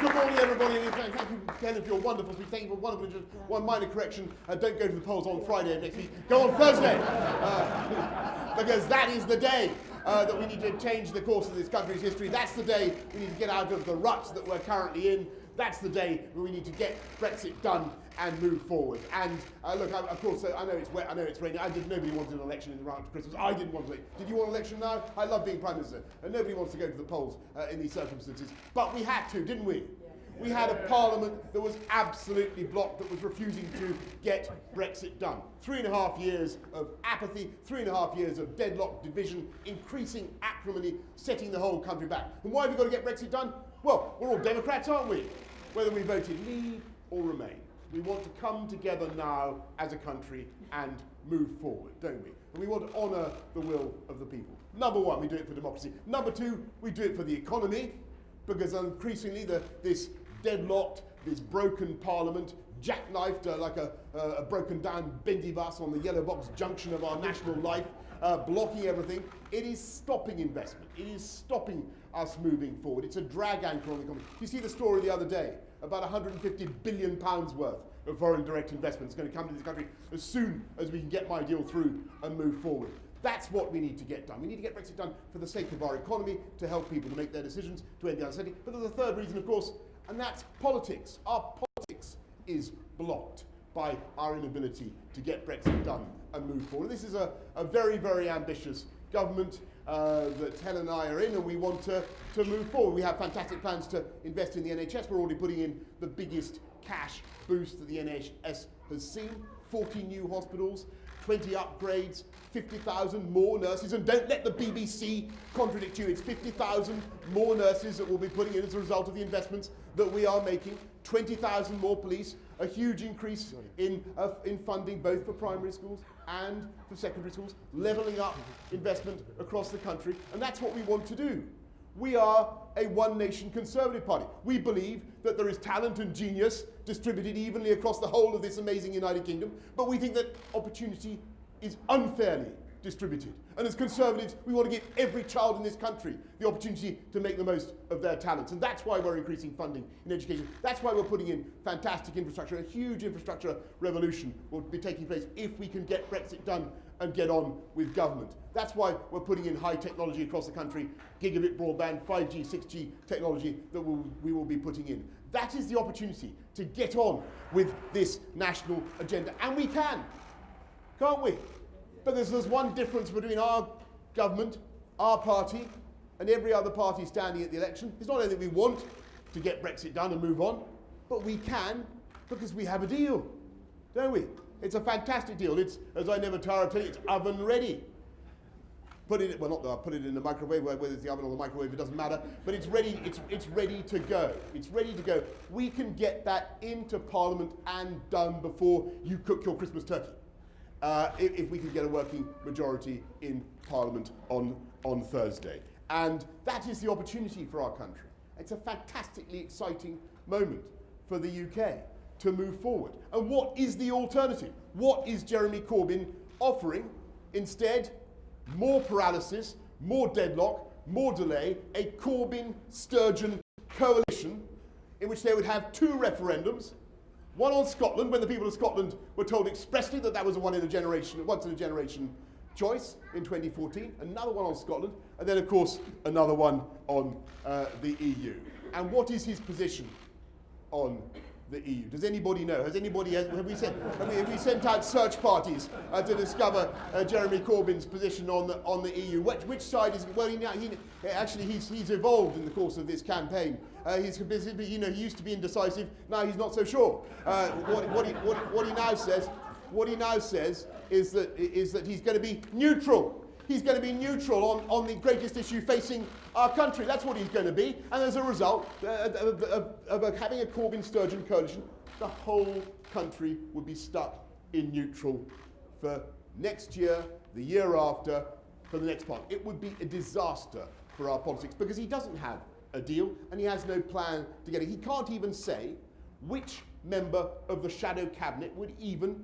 Good morning, everybody. Thank you, Kenneth, for your wonderful speech. Thank you for wonderful. Just one minor correction. Don't go to the polls on Friday of next week. Go on Thursday. Because that is the day that we need to change the course of this country's history. That's the day we need to get out of the rut that we're currently in. That's the day where we need to get Brexit done and move forward. And look, of course, I know it's wet, I know it's raining. Nobody wanted an election in the run up to Christmas. I didn't want it. Did you want an election now? I love being Prime Minister. And nobody wants to go to the polls in these circumstances. But we had to, didn't we? We had a parliament that was absolutely blocked, that was refusing to get Brexit done. 3.5 years of apathy, 3.5 years of deadlock, division, increasing acrimony, setting the whole country back. And why have we got to get Brexit done? Well, we're all Democrats, aren't we? Whether we voted leave or remain. We want to come together now as a country and move forward, don't we? And we want to honour the will of the people. Number one, we do it for democracy. Number two, we do it for the economy, because increasingly this deadlocked, this broken parliament, jackknifed like a broken down bendy bus on the yellow box junction of our national life, blocking everything. It is stopping investment. It is stopping us moving forward. It's a drag anchor on the economy. You see the story the other day about £150 billion worth of foreign direct investment is going to come into this country as soon as we can get my deal through and move forward. That's what we need to get done. We need to get Brexit done for the sake of our economy, to help people to make their decisions, to end the uncertainty. But there's a third reason, of course, and that's politics. Our politics is blocked by our inability to get Brexit done and move forward. This is a very, very ambitious government that Helen and I are in, and we want to move forward. We have fantastic plans to invest in the NHS. We're already putting in the biggest cash boost that the NHS has seen. 40 new hospitals, 20 upgrades, 50,000 more nurses, and don't let the BBC contradict you. It's 50,000 more nurses that we'll be putting in as a result of the investments that we are making. 20,000 more police, a huge increase in funding both for primary schools and for secondary schools, levelling up investment across the country, and that's what we want to do. We are a one-nation Conservative Party. We believe that there is talent and genius distributed evenly across the whole of this amazing United Kingdom, but we think that opportunity is unfairly distributed. And as Conservatives, we want to give every child in this country the opportunity to make the most of their talents. And that's why we're increasing funding in education. That's why we're putting in fantastic infrastructure. A huge infrastructure revolution will be taking place if we can get Brexit done and get on with government. That's why we're putting in high technology across the country, gigabit broadband, 5G, 6G technology that we will be putting in. That is the opportunity to get on with this national agenda. And we can, can't we? But there's one difference between our government, our party, and every other party standing at the election. It's not only that we want to get Brexit done and move on, but we can because we have a deal, don't we? It's a fantastic deal. It's, as I never tire of telling you, it's oven ready. Put it, well, not that I put it in the microwave, whether it's the oven or the microwave, it doesn't matter, but it's ready, it's ready to go. It's ready to go. We can get that into Parliament and done before you cook your Christmas turkey. If we could get a working majority in Parliament on Thursday. And that is the opportunity for our country. It's a fantastically exciting moment for the UK to move forward. And what is the alternative? What is Jeremy Corbyn offering? Instead, more paralysis, more deadlock, more delay, a Corbyn-Sturgeon coalition in which they would have two referendums. One on Scotland, when the people of Scotland were told expressly that that was a once in a generation choice in 2014. Another one on Scotland, and then of course another one on the EU. And what is his position on the EU? Does anybody know? Have we sent out search parties to discover Jeremy Corbyn's position on the EU? Which side is? Well, he's evolved in the course of this campaign. He's busy, but he used to be indecisive. Now he's not so sure. What he now says is that he's going to be neutral. He's going to be neutral on the greatest issue facing our country. That's what he's going to be. And as a result of having a Corbyn-Sturgeon coalition, the whole country would be stuck in neutral for next year, the year after, for the next part. It would be a disaster for our politics because he doesn't have a deal and he has no plan to get it. He can't even say which member of the shadow cabinet would even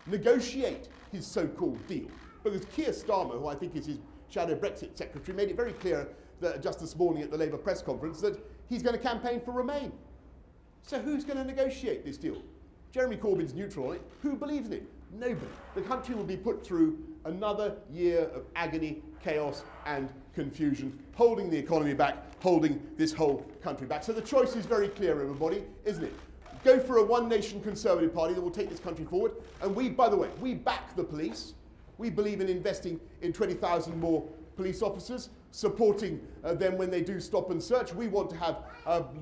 negotiate his so-called deal. Because Keir Starmer, who I think is his shadow Brexit secretary, made it very clear that just this morning at the Labour press conference that he's going to campaign for Remain. So who's going to negotiate this deal? Jeremy Corbyn's neutral on it. Who believes in it? Nobody. The country will be put through another year of agony, chaos and confusion, holding the economy back, holding this whole country back. So the choice is very clear, everybody, isn't it? Go for a one-nation Conservative Party that will take this country forward. And we, by the way, we back the police. We believe in investing in 20,000 more police officers, supporting them when they do stop and search. We want to have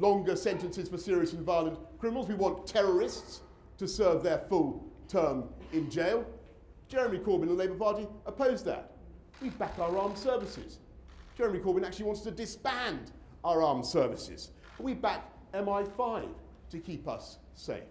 longer sentences for serious and violent criminals. We want terrorists to serve their full term in jail. Jeremy Corbyn and the Labour Party oppose that. We back our armed services. Jeremy Corbyn actually wants to disband our armed services. We back MI5 to keep us safe.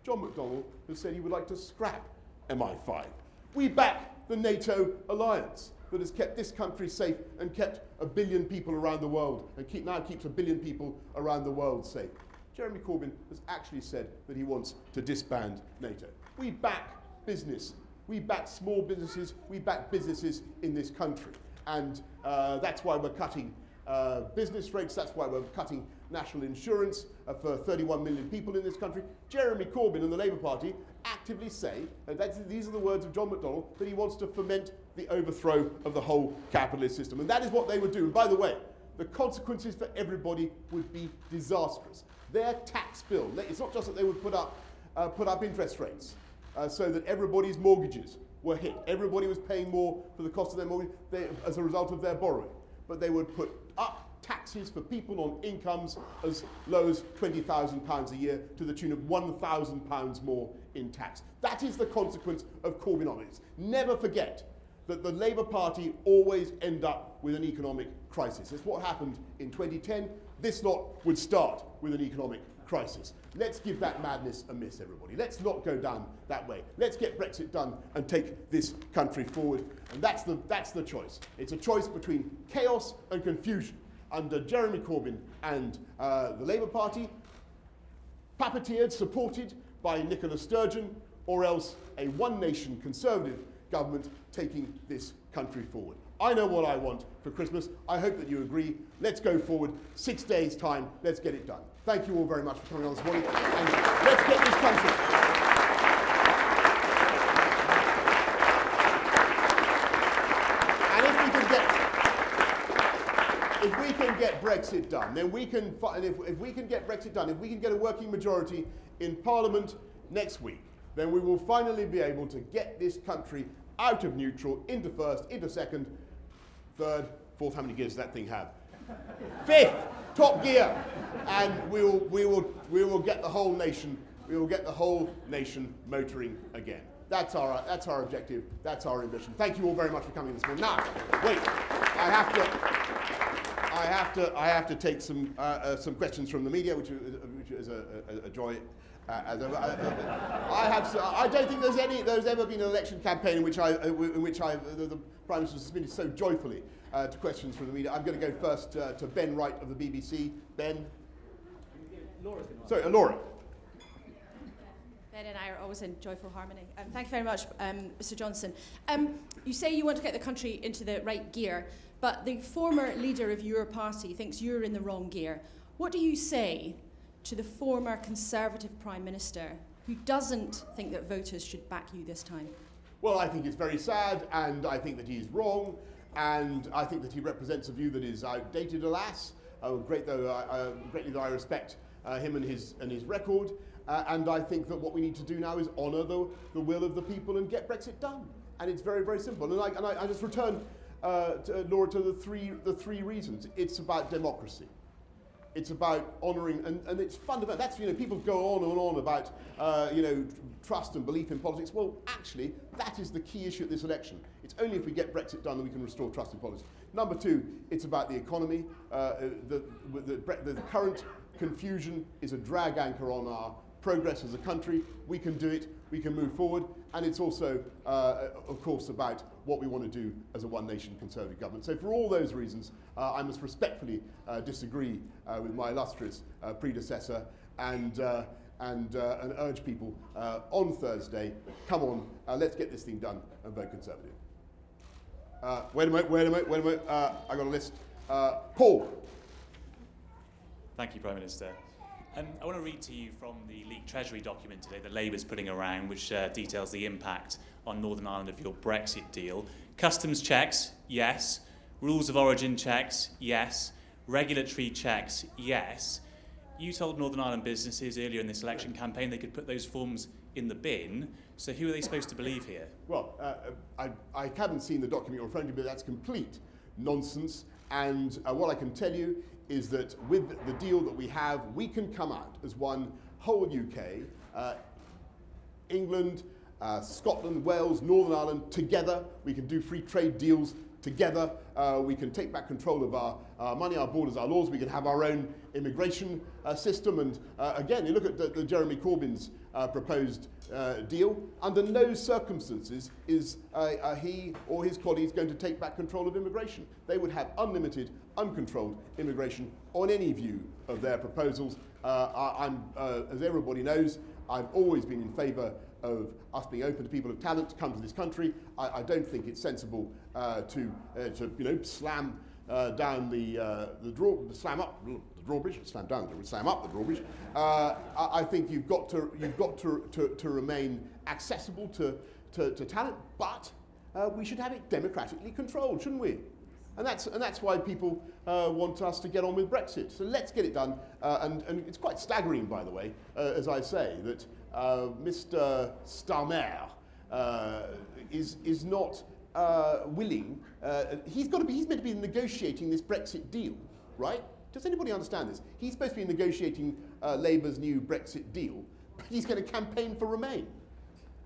John McDonnell has said he would like to scrap MI5. We back the NATO alliance that has kept this country safe and kept 1 billion people around the world, and now keeps 1 billion people around the world safe. Jeremy Corbyn has actually said that he wants to disband NATO. We back business. We back small businesses. We back businesses in this country. And that's why we're cutting business rates. That's why we're cutting national insurance for 31 million people in this country. Jeremy Corbyn and the Labour Party actively say, these are the words of John McDonnell, that he wants to foment the overthrow of the whole capitalist system. And that is what they would do. And by the way, the consequences for everybody would be disastrous. Their tax bill, it's not just that they would put up interest rates so that everybody's mortgages were hit. Everybody was paying more for the cost of their mortgage as a result of their borrowing. But they would put up taxes for people on incomes as low as £20,000 a year to the tune of £1,000 more in tax. That is the consequence of Corbynomics. Never forget that the Labour Party always end up with an economic crisis. It's what happened in 2010. This lot would start with an economic crisis. Let's give that madness a miss, everybody. Let's not go down that way. Let's get Brexit done and take this country forward. And that's the choice. It's a choice between chaos and confusion under Jeremy Corbyn and the Labour Party, puppeteered, supported by Nicola Sturgeon, or else a one-nation Conservative government taking this country forward. I know what I want for Christmas. I hope that you agree. Let's go forward. 6 days' time. Let's get it done. Thank you all very much for coming on this morning. And let's get this country. And if we can get Brexit done, then we can. If we can get Brexit done, if we can get a working majority in Parliament next week, then we will finally be able to get this country out of neutral, into first, into second, third, fourth. How many gears does that thing have? Fifth, top gear, and we will get the whole nation. We will get the whole nation motoring again. That's our objective. That's our ambition. Thank you all very much for coming this morning. Now, wait, I have to take some questions from the media, which is a joy. I don't think there's ever been an election campaign in which the Prime Minister has responded so joyfully to questions from the media. I'm going to go first to Ben Wright of the BBC. Ben? Laura. Ben and I are always in joyful harmony. Thank you very much, Mr. Johnson. You say you want to get the country into the right gear, but the former leader of your party thinks you're in the wrong gear. What do you say to the former Conservative Prime Minister who doesn't think that voters should back you this time? Well, I think it's very sad, and I think that he's wrong, and I think that he represents a view that is outdated, alas. Greatly though I respect him and his record, and I think that what we need to do now is honour the will of the people and get Brexit done. And it's very, very simple. And I just return, Laura, to the three reasons. It's about democracy. It's about honouring, and it's fundamental. That's, people go on and on about, trust and belief in politics. Well, actually, that is the key issue at this election. It's only if we get Brexit done that we can restore trust in politics. Number two, it's about the economy. The current confusion is a drag anchor on our progress as a country. We can do it. We can move forward. And it's also, of course, about what we want to do as a one-nation Conservative government. So for all those reasons, I must respectfully disagree with my illustrious predecessor and urge people on Thursday, come on, let's get this thing done and vote Conservative. Wait a minute. I got a list. Paul. Thank you, Prime Minister. I want to read to you from the leaked Treasury document today that Labour's putting around, which details the impact on Northern Ireland of your Brexit deal. Customs checks, yes. Rules of origin checks, yes. Regulatory checks, yes. You told Northern Ireland businesses earlier in this election campaign they could put those forms in the bin. So who are they supposed to believe here? Well, I haven't seen the document you're referring to, but that's complete nonsense. And what I can tell you is that with the deal that we have, we can come out as one whole UK, England, Scotland, Wales, Northern Ireland, together. We can do free trade deals together. We can take back control of our money, our borders, our laws. We can have our own immigration system. And again, you look at the Jeremy Corbyn's proposed deal. Under no circumstances is he or his colleagues going to take back control of immigration. They would have unlimited, uncontrolled immigration on any view of their proposals. As everybody knows, I've always been in favour of us being open to people of talent to come to this country. I don't think it's sensible to slam down slam up the drawbridge, slam down, slam up the drawbridge. I think you've got to remain accessible to talent, but we should have it democratically controlled, shouldn't we? And that's why people want us to get on with Brexit. So let's get it done. And it's quite staggering, by the way, as I say, that Mr. Starmer is not willing. He's meant to be negotiating this Brexit deal, right? Does anybody understand this? He's supposed to be negotiating Labour's new Brexit deal, but he's going to campaign for Remain.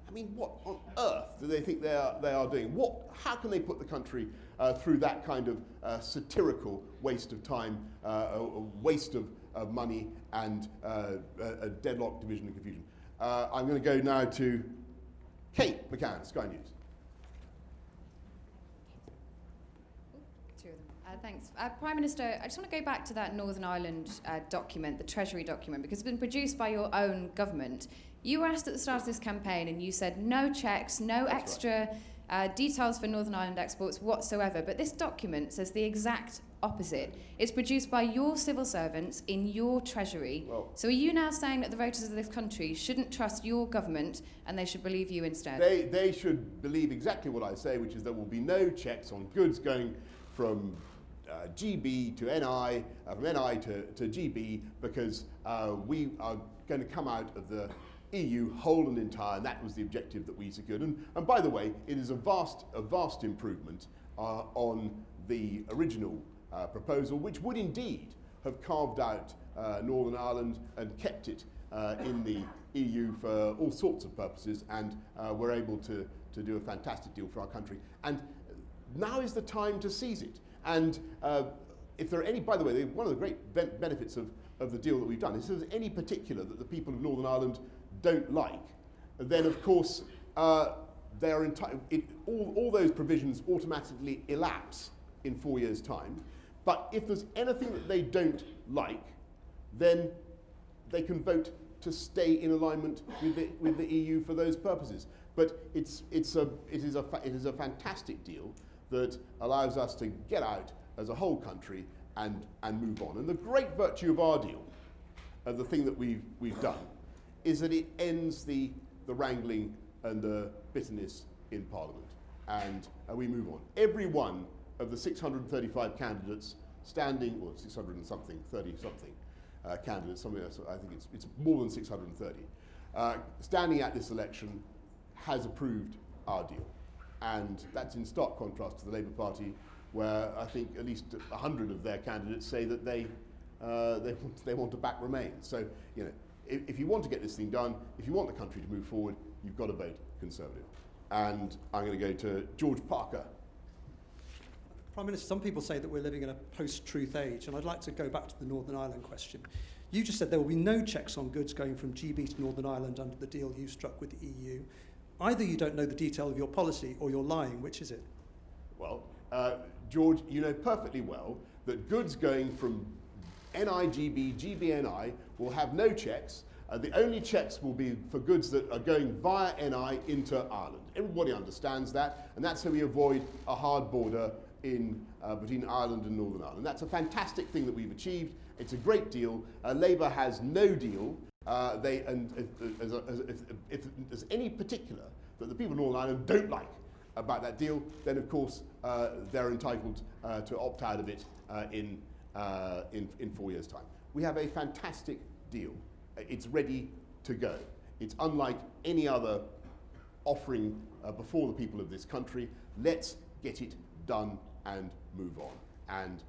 I mean, what on earth do they think they are doing? How can they put the country through that kind of satirical waste of time, a waste of money, and a deadlock, division, and confusion? I'm going to go now to Kate McCann, Sky News. Thanks. Prime Minister, I just want to go back to that Northern Ireland document, the Treasury document, because it's been produced by your own government. You were asked at the start of this campaign and you said no checks, no extra details for Northern Ireland exports whatsoever. But this document says the exact opposite. It's produced by your civil servants in your Treasury. Well, so are you now saying that the voters of this country shouldn't trust your government and they should believe you instead? They should believe exactly what I say, which is there will be no checks on goods going from GB to NI, from NI to GB, because we are going to come out of the EU whole and entire, and that was the objective that we secured. And by the way, it is a vast improvement on the original proposal, which would indeed have carved out Northern Ireland and kept it in the EU for all sorts of purposes, and we're able to do a fantastic deal for our country. And now is the time to seize it. And if there are any, by the way, one of the great benefits of the deal that we've done is if there's any particular that the people of Northern Ireland don't like, then of course they are all those provisions automatically elapse in 4 years' time. But if there's anything that they don't like, then they can vote to stay in alignment with the EU for those purposes. But it is a fantastic deal that allows us to get out as a whole country and move on. And the great virtue of our deal, of the thing that we've done, is that it ends the wrangling and the bitterness in Parliament, and we move on. Every one of the 635 candidates standing, or 600 and something, 30 something candidates, something else, I think it's more than 630, standing at this election has approved our deal. And that's in stark contrast to the Labour Party, where I think at least 100 of their candidates say that they want to back Remain. So, you know, if you want to get this thing done, if you want the country to move forward, you've got to vote Conservative. And I'm going to go to George Parker. Prime Minister, some people say that we're living in a post-truth age, and I'd like to go back to the Northern Ireland question. You just said there will be no checks on goods going from GB to Northern Ireland under the deal you struck with the EU. Either you don't know the detail of your policy or you're lying. Which is it? Well, George, you know perfectly well that goods going from NI-GB, GB-NI will have no checks. The only checks will be for goods that are going via NI into Ireland. Everybody understands that, and that's how we avoid a hard border between Ireland and Northern Ireland. That's a fantastic thing that we've achieved. It's a great deal. Labour has no deal. If there's any particular that the people of Northern Ireland don't like about that deal, then of course they're entitled to opt out of it in 4 years' time. We have a fantastic deal. It's ready to go. It's unlike any other offering before the people of this country. Let's get it done and move on. And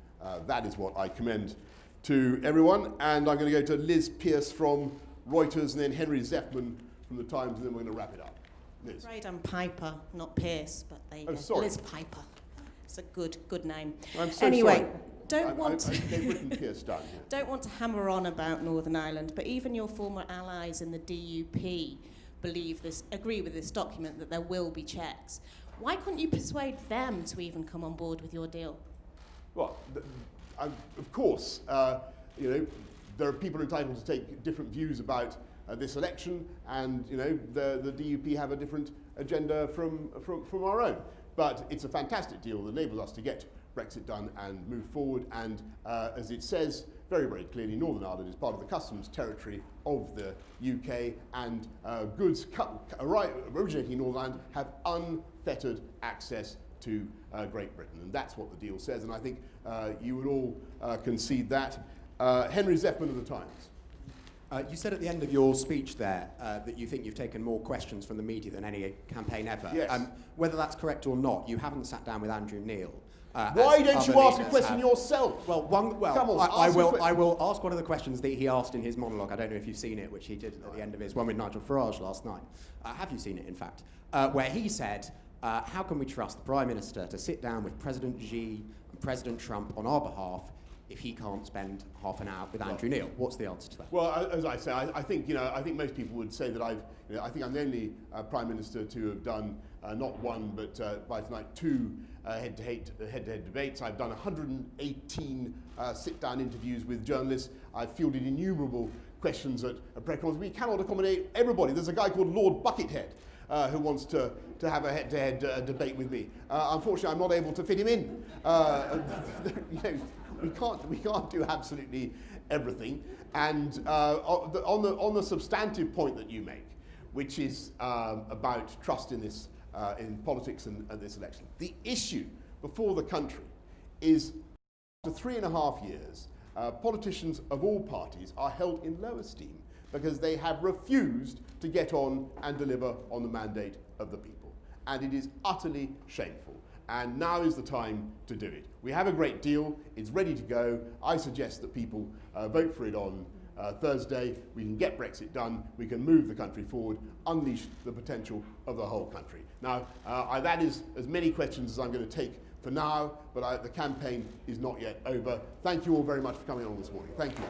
that is what I commend to everyone. And I'm going to go to Liz Pearce from Reuters and then Henry Zeffman from The Times, and then we're going to wrap it up. Liz. Right, I'm Piper, not Pearce, but there you go. Sorry. Liz Piper. It's a good name. I'm so anyway, sorry. They've written Pearce down here. Don't want to hammer on about Northern Ireland, but even your former allies in the DUP agree with this document that there will be checks. Why couldn't you persuade them to even come on board with your deal? Well, of course, there are people entitled to take different views about this election, and the DUP have a different agenda from our own. But it's a fantastic deal that enables us to get Brexit done and move forward. And as it says very, very clearly, Northern Ireland is part of the customs territory of the UK, and goods originating in Northern Ireland have unfettered access to Great Britain. And that's what the deal says, and I think you would all concede that. Henry Zeffman of The Times. You said at the end of your speech there that you think you've taken more questions from the media than any campaign ever. Yes. Whether that's correct or not, you haven't sat down with Andrew Neil. Why don't you ask a question yourself? Well, Come on, I will ask one of the questions that he asked in his monologue. I don't know if you've seen it, which he did at the end of his one with Nigel Farage last night. Have you seen it, in fact? Where he said, how can we trust the Prime Minister to sit down with President Xi and President Trump on our behalf if he can't spend half an hour with Andrew Neil? What's the answer to that? Well, as I say, I think most people would say that I think I'm the only Prime Minister to have done not one, but by tonight 2 head-to-head debates. I've done 118 sit-down interviews with journalists. I've fielded innumerable questions at press conferences. We cannot accommodate everybody. There's a guy called Lord Buckethead who wants to have a head-to-head debate with me. Unfortunately, I'm not able to fit him in. We can't do absolutely everything. And on the substantive point that you make, which is about trust in this in politics and this election, the issue before the country is after 3.5 years, politicians of all parties are held in low esteem because they have refused to get on and deliver on the mandate of the people. And it is utterly shameful. And now is the time to do it. We have a great deal. It's ready to go. I suggest that people vote for it on Thursday. We can get Brexit done. We can move the country forward, unleash the potential of the whole country. Now, that is as many questions as I'm going to take for now, but the campaign is not yet over. Thank you all very much for coming on this morning. Thank you.